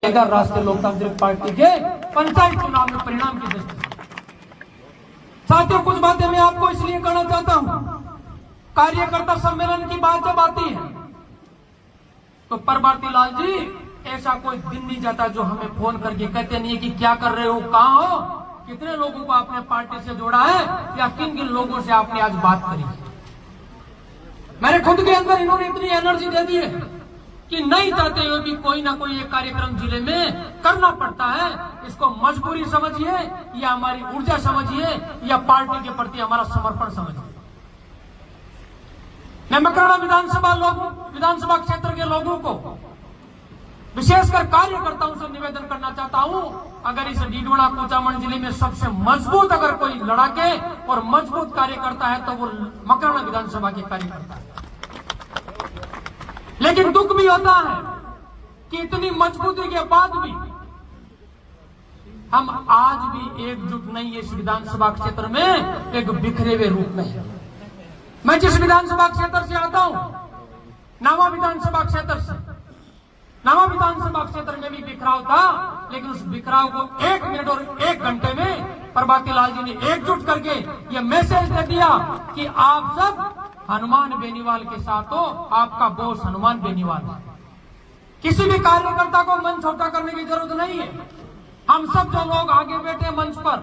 राष्ट्रीय लोकतांत्रिक पार्टी के पंचायत चुनाव में परिणाम की दृष्टि से। साथियों, कुछ बातें मैं आपको इसलिए कहना चाहता हूं, कार्यकर्ता सम्मेलन की बात जब आती है तो परबाती लाल जी, ऐसा कोई दिन नहीं जाता जो हमें फोन करके कहते नहीं है कि क्या कर रहे हो, कहां हो, कितने लोगों को आपने पार्टी से जोड़ा है या किन किन लोगों से आपने आज बात करी। मेरे खुद के अंदर इन्होंने इतनी एनर्जी दे दी है कि नहीं चाहते हुए भी कोई ना कोई एक कार्यक्रम जिले में करना पड़ता है। इसको मजबूरी समझिए या हमारी ऊर्जा समझिए या पार्टी के प्रति हमारा समर्पण समझिए। मैं मकराना विधानसभा क्षेत्र के लोगों को, विशेषकर कार्यकर्ताओं से निवेदन करना चाहता हूं, अगर इस डीडवाना कुचामन जिले में सबसे मजबूत अगर कोई लड़ाके और मजबूत कार्यकर्ता है तो वो मकराना विधानसभा के कार्यकर्ता है। लेकिन दुख भी होता है कि इतनी मजबूती के बाद भी हम आज भी एकजुट नहीं है। इस विधानसभा क्षेत्र में एक बिखरे हुए रूप में है। मैं जिस विधानसभा क्षेत्र से आता हूं, नावा विधानसभा क्षेत्र से, नावा विधानसभा क्षेत्र में भी बिखराव था, लेकिन उस बिखराव को 1 मिनट और 1 घंटे में परबाती लाल जी ने एकजुट करके यह मैसेज दे दिया कि आप सब हनुमान बेनीवाल के साथ हो, आपका बॉस हनुमान बेनीवाल है। किसी भी कार्यकर्ता को मन छोटा करने की जरूरत नहीं है। हम सब जो लोग आगे बैठे मंच पर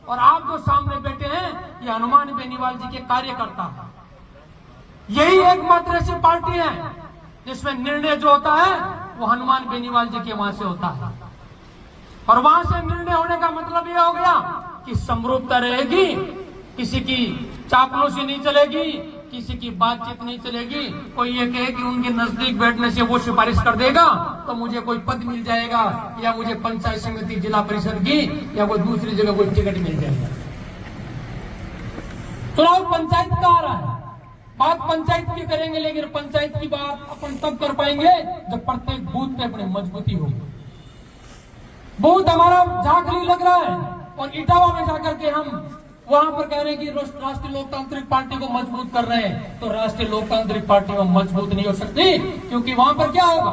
और आप जो सामने बैठे हैं, ये हनुमान बेनीवाल जी के कार्यकर्ता हैं। यही एकमात्र ऐसी पार्टी है जिसमें निर्णय जो होता है वो हनुमान बेनीवाल जी के वहां से होता है। और वहां से निर्णय होने का मतलब यह हो गया कि समरूपता रहेगी, किसी की चापलूसी नहीं चलेगी, किसी की बातचीत नहीं चलेगी। कोई ये कहे कि उनके नजदीक बैठने से वो सिफारिश कर देगा तो मुझे कोई पद मिल जाएगा या मुझे पंचायत समिति जिला परिषद की या कोई दूसरी जगह कोई टिकट मिल जाएगा। चुनाव पंचायत का आ रहा है, बात पंचायत की करेंगे, लेकिन पंचायत की बात अपन तब कर पाएंगे जब प्रत्येक बूथ पे अपनी मजबूती होगी। बूथ हमारा झांकली लग रहा है और इटावा में जाकर के हम वहां पर कह रहे हैं कि राष्ट्रीय लोकतांत्रिक पार्टी को मजबूत कर रहे हैं, तो राष्ट्रीय लोकतांत्रिक पार्टी में मजबूत नहीं हो सकती। क्योंकि वहां पर क्या होगा,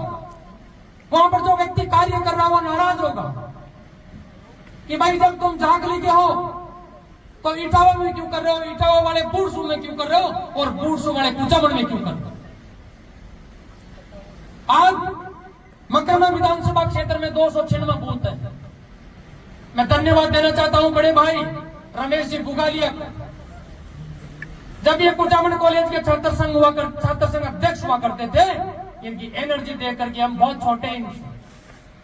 वहां पर जो व्यक्ति कार्य कर रहा है वो नाराज होगा कि भाई जब तुम झांकली के हो तो इटावा में क्यों कर रहे हो, इटावा वाले बूढ़सू में क्यों कर रहे हो और बूढ़सू वाले कुचामन में क्यों कर रहे हो। आज मकराना विधानसभा क्षेत्र में 296 बूथ है। मैं धन्यवाद देना चाहता हूं बड़े भाई रमेश जी बुगालिया। जब ये कुचामन कॉलेज के छात्र संघ अध्यक्ष हुआ करते थे, इनकी एनर्जी देख करके हम बहुत छोटे,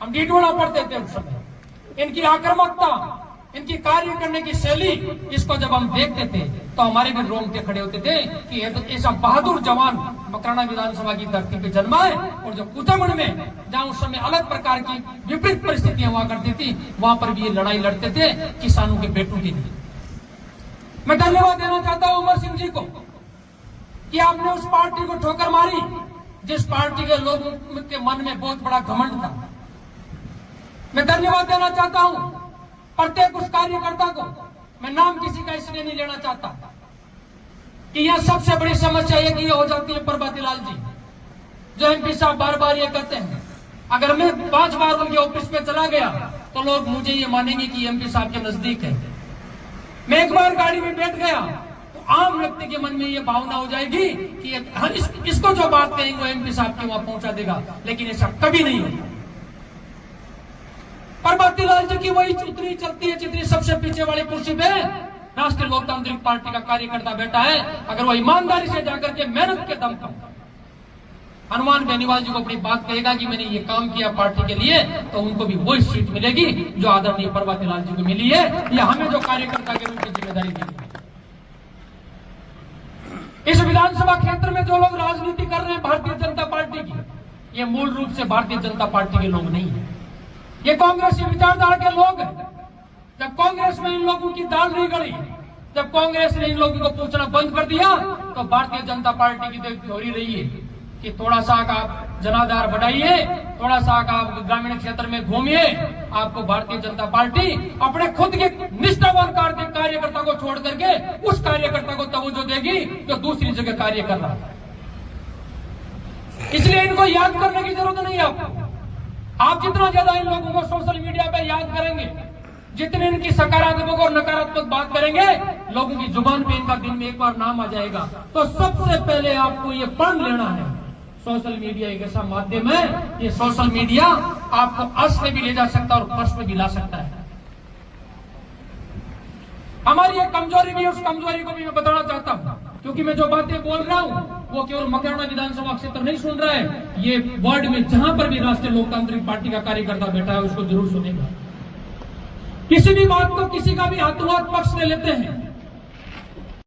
हम डीडवाना पढ़ते थे उस समय, इनकी आक्रामकता, इनकी कार्य करने की शैली, इसको जब हम देखते थे तो हमारे भी रोंगटे खड़े होते थे कि ये तो ऐसा बहादुर जवान मकराना विधानसभा की धरती पे जन्मा है। और जो कुचामन में जहां उस समय अलग प्रकार की विपरीत परिस्थितियां हुआ करती थी, वहां पर भी ये लड़ाई लड़ते थे किसानों के बेटों के लिए। मैं धन्यवाद देना चाहता हूं उमर सिंह जी को कि आपने उस पार्टी को ठोकर मारी जिस पार्टी के लोगों के मन में बहुत बड़ा घमंड था। मैं धन्यवाद देना चाहता हूं प्रत्येक उस कार्यकर्ता को। मैं नाम किसी का इसलिए नहीं लेना चाहता कि यह सबसे बड़ी समस्या ये की हो जाती है परबाती लाल जी, जो एमपी साहब बार बार ये कहते हैं, अगर मैं 5 बार उनके ऑफिस में चला गया तो लोग मुझे ये मानेंगे कि एमपी साहब के नजदीक है। मैं एक बार गाड़ी में बैठ गया तो आम व्यक्ति के मन में ये भावना हो जाएगी कि इसको जो बात कहेंगे वो एमपी साहब के वहां पहुंचा देगा, लेकिन ऐसा कभी नहीं होगा। परबाती लाल जी की वही उतनी चलती है जितनी सबसे पीछे वाली कुर्सी पे राष्ट्रीय लोकतांत्रिक पार्टी का कार्यकर्ता बैठा है। अगर वो ईमानदारी से जाकर के मेहनत के दम पर हनुमान बेनीवाल जी को अपनी बात कहेगा कि मैंने ये काम किया पार्टी के लिए, तो उनको भी वही सीट मिलेगी जो आदरणीय परबाती लाल जी को मिली है, या हमें जो कार्यकर्ता के रूप में जिम्मेदारी दी है। इस विधानसभा क्षेत्र में जो लोग राजनीति कर रहे हैं भारतीय जनता पार्टी की, ये मूल रूप से भारतीय जनता पार्टी के लोग नहीं है, ये कांग्रेसी विचारधारा के लोग हैं। जब कांग्रेस में इन लोगों की दाल नहीं गली, जब कांग्रेस ने इन लोगों को पूछना बंद कर दिया, तो भारतीय जनता पार्टी की तो थ्योरी रही है कि थोड़ा सा आप जनाधार बढ़ाइए, थोड़ा सा आप ग्रामीण क्षेत्र में घूमिए, आपको भारतीय जनता पार्टी अपने खुद के निष्ठावान कार्यकर्ता को छोड़ करके उस कार्यकर्ता को तवज्जो देगी जो दूसरी जगह कार्य कर रहा है। इसलिए इनको याद करने की जरूरत नहीं है आपको। आप जितना ज्यादा इन लोगों को सोशल मीडिया पे याद करेंगे, जितने इनकी सकारात्मक और नकारात्मक बात करेंगे, लोगों की जुबान पे इनका दिन में एक बार नाम आ जाएगा। तो सबसे पहले आपको ये पढ़ लेना है, सोशल मीडिया एक ऐसा माध्यम है, ये सोशल मीडिया आपको अर्श में भी ले जा सकता है और फर्श में भी ला सकता है। हमारी एक कमजोरी भी, उस कमजोरी को भी मैं बताना चाहता हूं, क्योंकि मैं जो बातें बोल रहा हूं वो केवल मकराना विधानसभा क्षेत्र नहीं सुन रहा है, ये वर्ल्ड में जहां पर भी राष्ट्रीय लोकतांत्रिक पार्टी का कार्यकर्ता बैठा है उसको जरूर सुनेगा। किसी भी बात को किसी का भी हाथों हाथ पक्ष ले लेते हैं,